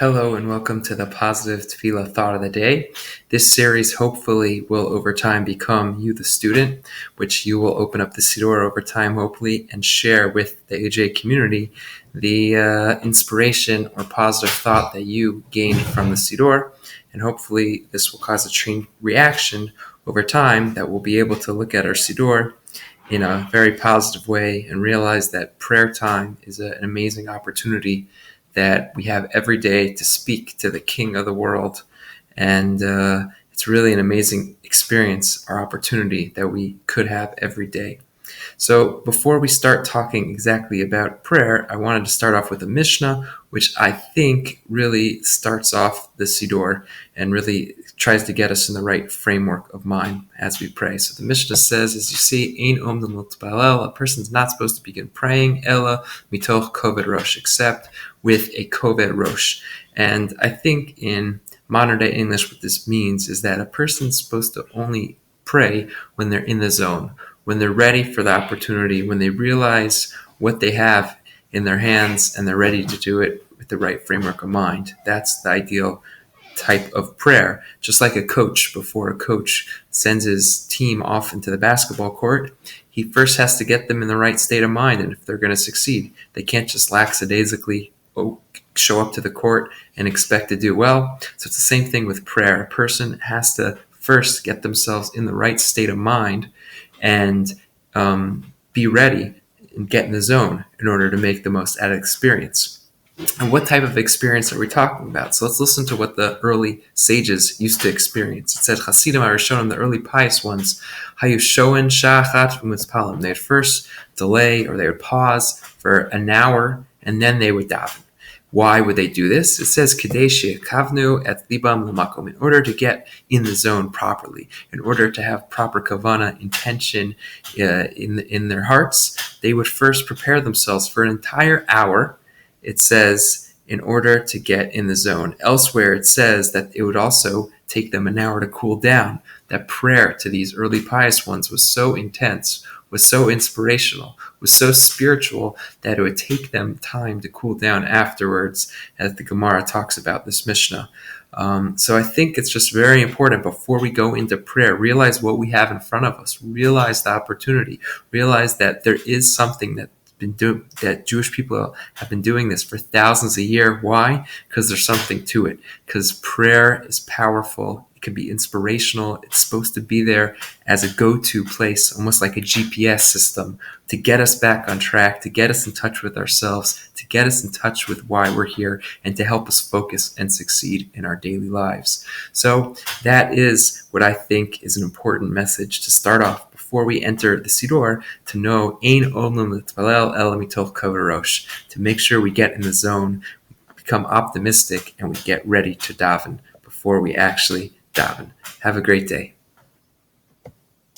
Hello and welcome to the Positive Tefilla Thought of the Day. This series hopefully will over time become you the student, which you will open up the Siddur over time hopefully and share with the AJ community the inspiration or positive thought that you gained from the Siddur. And hopefully this will cause a chain reaction over time that we'll be able to look at our Siddur in a very positive way and realize that prayer time is an amazing opportunity that we have every day to speak to the King of the world. And it's really an amazing experience, our opportunity that we could have every day. So before we start talking exactly about prayer, I wanted to start off with a Mishnah, which I think really starts off the Siddur and really tries to get us in the right framework of mind as we pray. So the Mishnah says, as you see, Ein omdin l'tpalel, a person's not supposed to begin praying, ella mitoch koved rosh, except with a koved rosh. And I think in modern day English, what this means is that a person's supposed to only pray when they're in the zone, when they're ready for the opportunity, when they realize what they have in their hands and they're ready to do it with the right framework of mind. That's the ideal type of prayer. Just like a coach, before a coach sends his team off into the basketball court, he first has to get them in the right state of mind. And if they're going to succeed, they can't just lackadaisically show up to the court and expect to do well. So it's the same thing with prayer. A person has to first get themselves in the right state of mind and be ready and get in the zone in order to make the most out of experience. And what type of experience are we talking about? So let's listen to what the early sages used to experience. It said, Hasidim Arishonim, the early pious ones, Hayu shoen shachat u'mitzpalim. They'd first delay or they would pause for an hour and then they would daven. Why would they do this? It says, Kadesh kavnu et libam l'makom, in order to get in the zone properly, in order to have proper kavana, intention in their hearts, they would first prepare themselves for an entire hour. It says, in order to get in the zone. Elsewhere, it says that it would also take them an hour to cool down. That prayer to these early pious ones was so intense, was so inspirational, was so spiritual that it would take them time to cool down afterwards, as the Gemara talks about this Mishnah. So I think it's just very important before we go into prayer, realize what we have in front of us, realize the opportunity, realize that there is something that Jewish people have been doing this for thousands of years. Why? Because there's something to it. Because prayer is powerful. It can be inspirational. It's supposed to be there as a go-to place, almost like a GPS system, to get us back on track, to get us in touch with ourselves, to get us in touch with why we're here, and to help us focus and succeed in our daily lives. So that is what I think is an important message to start off before we enter the Siddur, to know Ein omlim l'tpalel ela mitoch koved rosh, to make sure we get in the zone, become optimistic, and we get ready to daven before we actually daven. Have a great day.